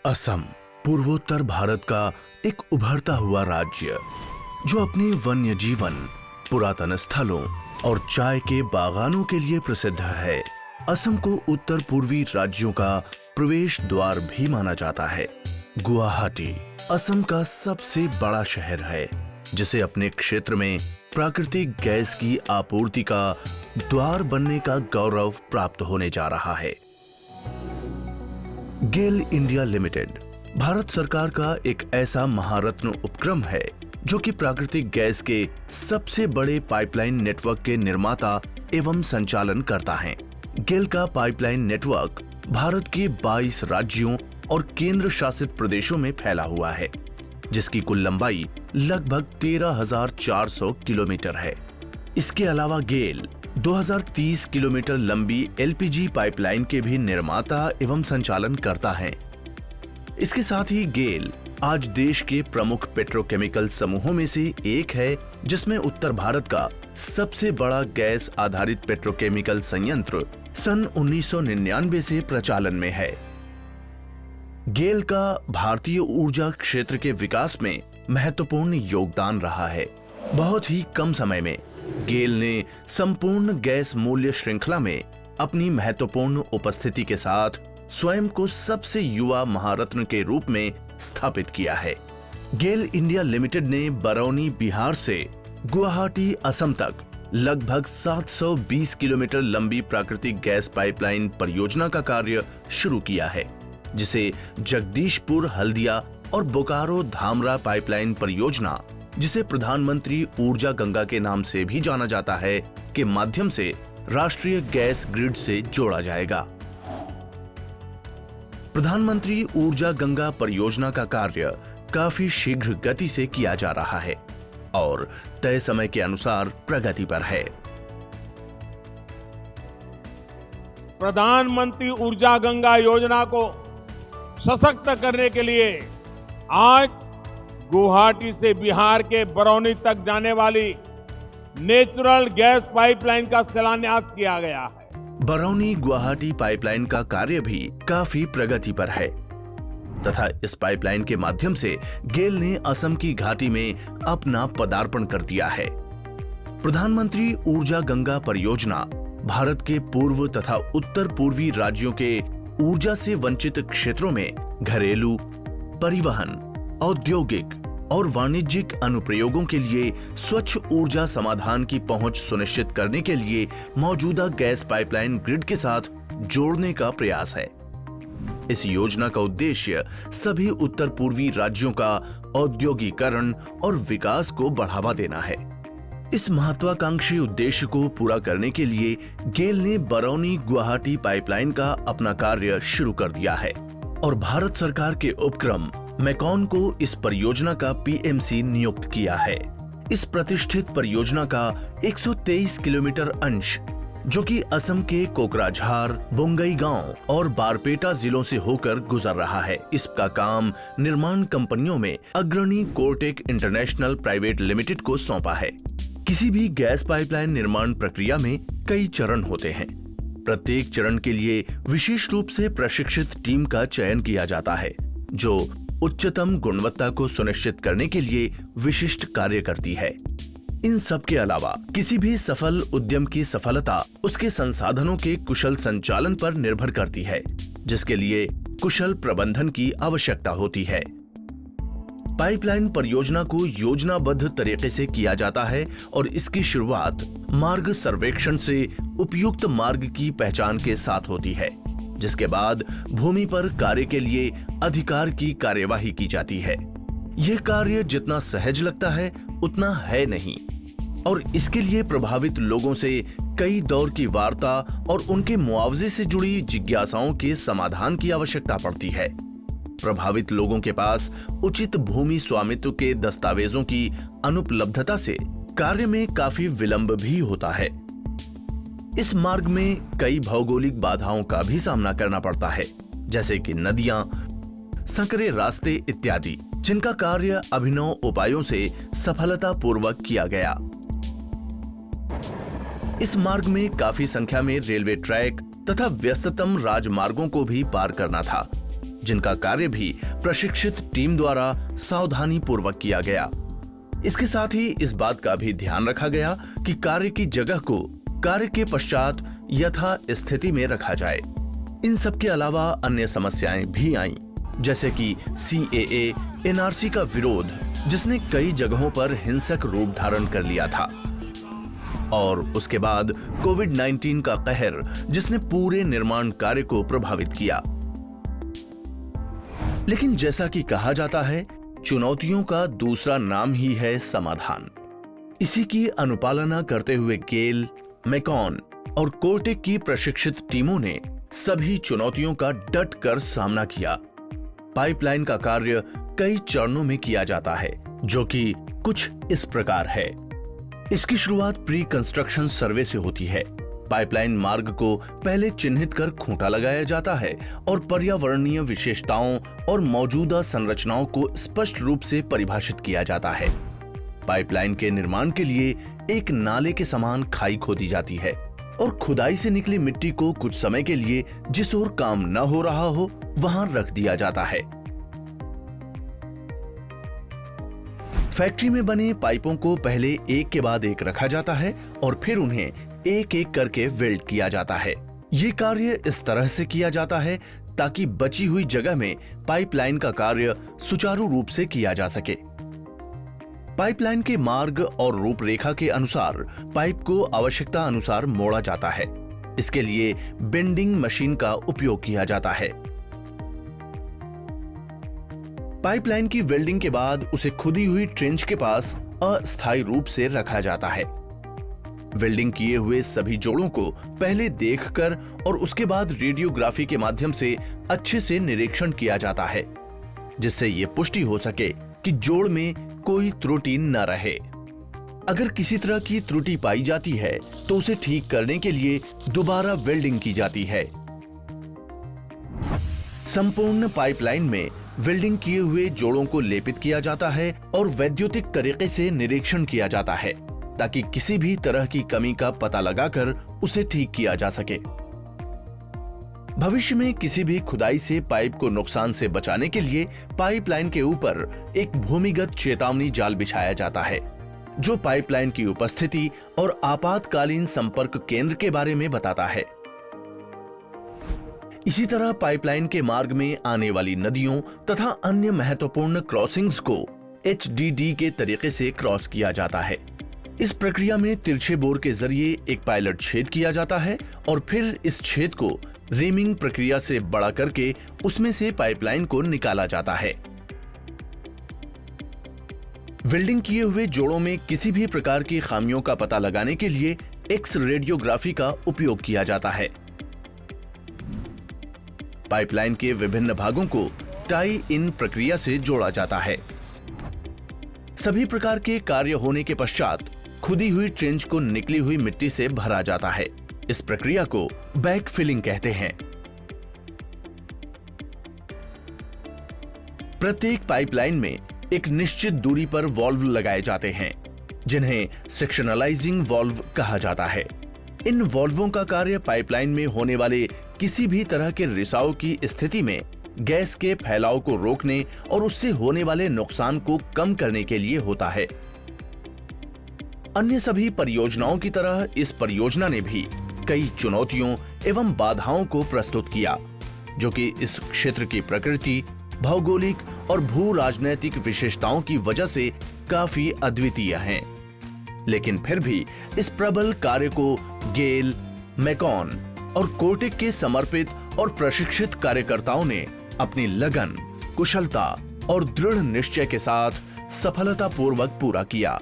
असम पूर्वोत्तर भारत का एक उभरता हुआ राज्य जो अपने वन्य जीवन, पुरातन स्थलों और चाय के बागानों के लिए प्रसिद्ध है। असम को उत्तर पूर्वी राज्यों का प्रवेश द्वार भी माना जाता है। गुवाहाटी असम का सबसे बड़ा शहर है, जिसे अपने क्षेत्र में प्राकृतिक गैस की आपूर्ति का द्वार बनने का गौरव प्राप्त होने जा रहा है। गेल इंडिया लिमिटेड भारत सरकार का एक ऐसा महारत्न उपक्रम है जो कि प्राकृतिक गैस के सबसे बड़े पाइपलाइन नेटवर्क के निर्माता एवं संचालन करता है। गेल का पाइपलाइन नेटवर्क भारत के 22 राज्यों और केंद्र शासित प्रदेशों में फैला हुआ है, जिसकी कुल लंबाई लगभग 13,400 किलोमीटर है। इसके अलावा गेल 2030 किलोमीटर लंबी एलपीजी पाइपलाइन के भी निर्माता एवं संचालन करता है। इसके साथ ही गेल आज देश के प्रमुख पेट्रोकेमिकल समूहों में से एक है, जिसमें उत्तर भारत का सबसे बड़ा गैस आधारित पेट्रोकेमिकल संयंत्र सन 1999 से प्रचालन में है। गेल का भारतीय ऊर्जा क्षेत्र के विकास में महत्वपूर्ण योगदान रहा है। बहुत ही कम समय में गेल ने संपूर्ण गैस मूल्य श्रृंखला में अपनी महत्वपूर्ण उपस्थिति के साथ स्वयं को सबसे युवा महारत्न के रूप में स्थापित किया है। गेल इंडिया लिमिटेड ने बरौनी बिहार से गुवाहाटी असम तक लगभग 720 किलोमीटर लंबी प्राकृतिक गैस पाइपलाइन परियोजना का कार्य शुरू किया है, जिसे जगदीशपुर हल्दिया और बोकारो धामरा पाइपलाइन परियोजना, जिसे प्रधानमंत्री ऊर्जा गंगा के नाम से भी जाना जाता है, के माध्यम से राष्ट्रीय गैस ग्रिड से जोड़ा जाएगा। प्रधानमंत्री ऊर्जा गंगा परियोजना का कार्य काफी शीघ्र गति से किया जा रहा है और तय समय के अनुसार प्रगति पर है। प्रधानमंत्री ऊर्जा गंगा योजना को सशक्त करने के लिए आज गुवाहाटी से बिहार के बरौनी तक जाने वाली नेचुरल गैस पाइपलाइन का शिलान्यास किया गया है। बरौनी गुवाहाटी पाइपलाइन का कार्य भी काफी प्रगति पर है तथा इस पाइपलाइन के माध्यम से गेल ने असम की घाटी में अपना पदार्पण कर दिया है। प्रधानमंत्री ऊर्जा गंगा परियोजना भारत के पूर्व तथा उत्तर पूर्वी राज्यों के ऊर्जा से वंचित क्षेत्रों में घरेलू, परिवहन, औद्योगिक और वाणिज्यिक अनुप्रयोगों के लिए स्वच्छ ऊर्जा समाधान की पहुंच सुनिश्चित करने के लिए मौजूदा गैस पाइपलाइन ग्रिड के साथ जोड़ने का प्रयास है। इस योजना का उद्देश्य सभी उत्तर पूर्वी राज्यों का औद्योगिकरण और विकास को बढ़ावा देना है। इस महत्वाकांक्षी उद्देश्य को पूरा करने के लिए गेल ने बरौनी गुवाहाटी पाइपलाइन का अपना कार्य शुरू कर दिया है और भारत सरकार के उपक्रम मैकॉन को इस परियोजना का पीएमसी नियुक्त किया है। इस प्रतिष्ठित परियोजना का 123 किलोमीटर अंश, जो कि असम के कोकराझार, बोंगईगांव और बारपेटा जिलों से होकर गुजर रहा है, इसका काम निर्माण कंपनियों में अग्रणी कोर्टेक इंटरनेशनल प्राइवेट लिमिटेड को सौंपा है। किसी भी गैस पाइपलाइन निर्माण प्रक्रिया में कई चरण होते हैं। प्रत्येक चरण के लिए विशेष रूप से प्रशिक्षित टीम का चयन किया जाता है, जो उच्चतम गुणवत्ता को सुनिश्चित करने के लिए विशिष्ट कार्य करती है। इन सब के अलावा किसी भी सफल उद्यम की सफलता उसके संसाधनों के कुशल संचालन पर निर्भर करती है, जिसके लिए कुशल प्रबंधन की आवश्यकता होती है। पाइपलाइन परियोजना को योजनाबद्ध तरीके से किया जाता है और इसकी शुरुआत मार्ग सर्वेक्षण से उपयुक्त मार्ग की पहचान के साथ होती है, जिसके बाद भूमि पर कार्य के लिए अधिकार की कार्यवाही की जाती है। यह कार्य जितना सहज लगता है उतना है नहीं और इसके लिए प्रभावित लोगों से कई दौर की वार्ता और उनके मुआवजे से जुड़ी जिज्ञासाओं के समाधान की आवश्यकता पड़ती है। प्रभावित लोगों के पास उचित भूमि स्वामित्व के दस्तावेजों की अनुपलब्धता से कार्य में काफी विलंब भी होता है। इस मार्ग में कई भौगोलिक बाधाओं का भी सामना करना पड़ता है, जैसे कि नदियां, संकरे रास्ते इत्यादि, जिनका कार्य अभिनव उपायों से सफलतापूर्वक किया गया। इस मार्ग में काफी संख्या में रेलवे ट्रैक तथा व्यस्ततम राजमार्गों को भी पार करना था। जिनका कार्य भी प्रशिक्षित टीम द्वारा सावधानी पूर्वक किया गया। इसके साथ ही इस बात का भी ध्यान रखा गया कि कार्य की जगह को कार्य के पश्चात यथा स्थिति में रखा जाए। इन सब के अलावा अन्य समस्याएं भी आईं, जैसे कि CAA, NRC का विरोध, जिसने कई जगहों पर हिंसक रूप धारण कर लिया था, और उसके बाद कोविड-19 का कहर, जिसने पूरे निर्माण कार्य को प्रभावित किया। लेकिन जैसा कि कहा जाता है, चुनौतियों का दूसरा नाम ही है समाधान। इसी की अनुपालना करते हुए गेल, मैकॉन और कोर्टेक की प्रशिक्षित टीमों ने सभी चुनौतियों का डट कर सामना किया। पाइपलाइन का कार्य कई चरणों में किया जाता है, जो कि कुछ इस प्रकार है। इसकी शुरुआत प्री कंस्ट्रक्शन सर्वे से होती है। पाइपलाइन मार्ग को पहले चिन्हित कर खूंटा लगाया जाता है और पर्यावरणीय विशेषताओं और मौजूदा संरचनाओं को स्पष्ट रूप से परिभाषित किया जाता है। पाइपलाइन के निर्माण के लिए एक नाले के समान खाई खोदी जाती है और खुदाई से निकली मिट्टी को कुछ समय के लिए जिस ओर काम न हो रहा हो वहां रख दिया जाता है। फैक्ट्री में बने पाइपों को पहले एक के बाद एक रखा जाता है और फिर उन्हें एक एक करके वेल्ड किया जाता है। ये कार्य इस तरह से किया जाता है ताकि बची हुई जगह में पाइपलाइन का कार्य सुचारू रूप से किया जा सके। पाइपलाइन के मार्ग और रूपरेखा के अनुसार पाइप को आवश्यकता अनुसार मोड़ा जाता है। इसके लिए बेंडिंग मशीन का उपयोग किया जाता है। पाइपलाइन की वेल्डिंग के बाद उसे खुदी हुई ट्रेंच के पास अस्थायी रूप से रखा जाता है। वेल्डिंग किए हुए सभी जोड़ों को पहले देखकर और उसके बाद रेडियोग्राफी के माध्यम से अच्छे से निरीक्षण किया जाता है, जिससे यह पुष्टि हो सके कि जोड़ में कोई त्रुटि न रहे। अगर किसी तरह की त्रुटि पाई जाती है तो उसे ठीक करने के लिए दोबारा वेल्डिंग की जाती है। संपूर्ण पाइपलाइन में वेल्डिंग किए हुए जोड़ों को लेपित किया जाता है और वैद्युतिक तरीके से निरीक्षण किया जाता है ताकि किसी भी तरह की कमी का पता लगाकर उसे ठीक किया जा सके। भविष्य में किसी भी खुदाई से पाइप को नुकसान से बचाने के लिए पाइपलाइन के ऊपर एक भूमिगत चेतावनी जाल बिछाया जाता है, जो पाइपलाइन की उपस्थिति और आपातकालीन संपर्क केंद्र के बारे में बताता है। इसी तरह पाइपलाइन के मार्ग में आने वाली नदियों तथा अन्य महत्वपूर्ण क्रॉसिंग्स को HDD के तरीके से क्रॉस किया जाता है। इस प्रक्रिया में तिरछे बोर के जरिए एक पायलट छेद किया जाता है और फिर इस छेद को रीमिंग प्रक्रिया से बड़ा करके उसमें से पाइपलाइन को निकाला जाता है। वेल्डिंग किए हुए जोड़ों में किसी भी प्रकार की खामियों का पता लगाने के लिए एक्स रेडियोग्राफी का उपयोग किया जाता है। पाइपलाइन के विभिन्न भागों को टाई इन प्रक्रिया से जोड़ा जाता है। सभी प्रकार के कार्य होने के पश्चात खुदी हुई ट्रेंच को निकली हुई मिट्टी से भरा जाता है। इस प्रक्रिया को बैक फिलिंग कहते हैं। प्रत्येक पाइपलाइन में एक निश्चित दूरी पर वाल्व लगाए जाते हैं, जिन्हें सेक्शनलाइजिंग वाल्व कहा जाता है। इन वाल्वों का कार्य पाइपलाइन में होने वाले किसी भी तरह के रिसाव की स्थिति में गैस के फैलाव को रोकने और उससे होने वाले नुकसान को कम करने के लिए होता है। अन्य सभी परियोजनाओं की तरह इस परियोजना ने भी कई चुनौतियों एवं बाधाओं को प्रस्तुत किया, जो कि इस क्षेत्र की प्रकृति, भौगोलिक और भू राजनैतिक विशेषताओं की वजह से काफी अद्वितीय हैं। लेकिन फिर भी इस प्रबल कार्य को गेल, मैकॉन और कोर्टेक के समर्पित और प्रशिक्षित कार्यकर्ताओं ने अपनी लगन, कुशलता और दृढ़ निश्चय के साथ सफलतापूर्वक पूरा किया।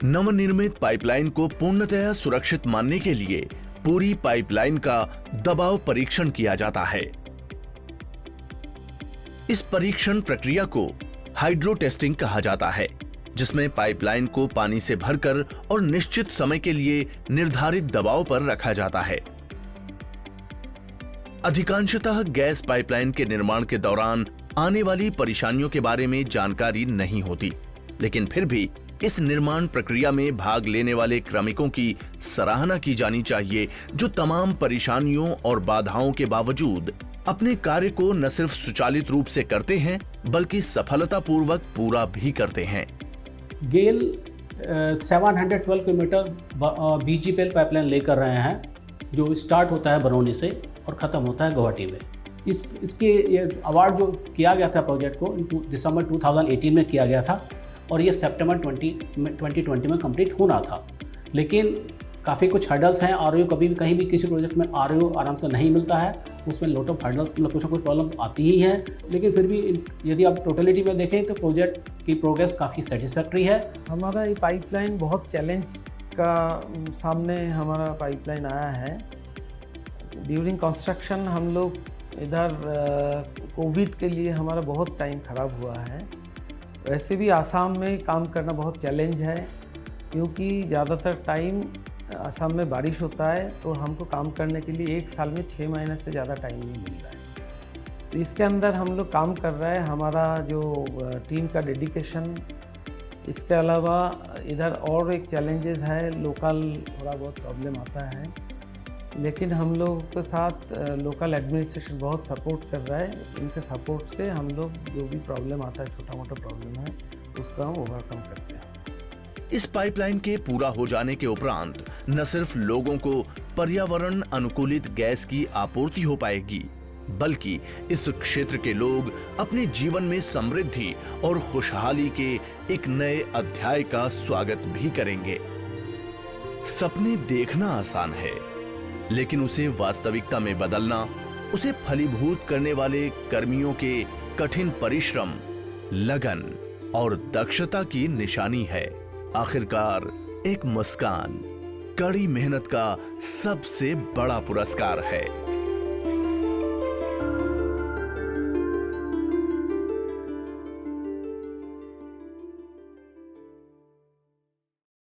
नवनिर्मित पाइपलाइन को पूर्णतया सुरक्षित मानने के लिए पूरी पाइपलाइन का दबाव परीक्षण किया जाता है। इस परीक्षण प्रक्रिया को हाइड्रो टेस्टिंग कहा जाता है, जिसमें पाइपलाइन को पानी से भरकर और निश्चित समय के लिए निर्धारित दबाव पर रखा जाता है। अधिकांशतः गैस पाइपलाइन के निर्माण के दौरान आने वाली परेशानियों के बारे में जानकारी नहीं होती, लेकिन फिर भी इस निर्माण प्रक्रिया में भाग लेने वाले श्रमिकों की सराहना की जानी चाहिए, जो तमाम परेशानियों और बाधाओं के बावजूद अपने कार्य को न सिर्फ सुचालित रूप से करते हैं बल्कि सफलतापूर्वक पूरा भी करते हैं। गेल 712 किलोमीटर बीजीपीएल पाइपलाइन लेकर रहे हैं, जो स्टार्ट होता है बरौनी से और ख़त्म होता है गुवाहाटी में। इसके ये अवार्ड जो किया गया था प्रोजेक्ट को दिसंबर 2018 में किया गया था और ये सितंबर 2020 में कंप्लीट होना था। लेकिन काफ़ी कुछ हर्डल्स हैं। आरओ कभी भी कहीं भी किसी प्रोजेक्ट में आरओ आराम से नहीं मिलता है, उसमें लॉट ऑफ हर्डल्स मतलब कुछ ना कुछ प्रॉब्लम्स आती ही हैं। लेकिन फिर भी यदि आप टोटलिटी में देखें तो प्रोजेक्ट की प्रोग्रेस काफ़ी सेटिस्फैक्ट्री है। हमारा ये पाइपलाइन बहुत चैलेंज का सामने हमारा पाइपलाइन आया है। ड्यूरिंग कंस्ट्रक्शन हम लोग इधर कोविड के लिए हमारा बहुत टाइम ख़राब हुआ है। वैसे भी आसाम में काम करना बहुत चैलेंज है, क्योंकि ज़्यादातर टाइम आसाम में बारिश होता है, तो हमको काम करने के लिए 1 साल में 6 महीने से ज़्यादा टाइम नहीं मिल रहा है। तो इसके अंदर हम लोग काम कर रहे हैं। हमारा जो टीम का डेडिकेशन, इसके अलावा इधर और एक चैलेंजेस है, लोकल थोड़ा बहुत प्रॉब्लम आता है, लेकिन हम लोग के साथ लोकल एडमिनिस्ट्रेशन बहुत सपोर्ट कर रहा है। इनके सपोर्ट से हम लोग जो भी प्रॉब्लम आता है, छोटा मोटा प्रॉब्लम है, उसका हम ओवरकम करते हैं। इस पाइपलाइन के पूरा हो जाने के उपरांत न सिर्फ लोगों को पर्यावरण अनुकूलित गैस की आपूर्ति हो पाएगी, बल्कि इस क्षेत्र के लोग अपने जीवन में समृद्धि और खुशहाली के एक नए अध्याय का स्वागत भी करेंगे। सपने देखना आसान है, लेकिन उसे वास्तविकता में बदलना, उसे फलीभूत करने वाले कर्मियों के कठिन परिश्रम, लगन और दक्षता की निशानी है। आखिरकार एक मुस्कान कड़ी मेहनत का सबसे बड़ा पुरस्कार है।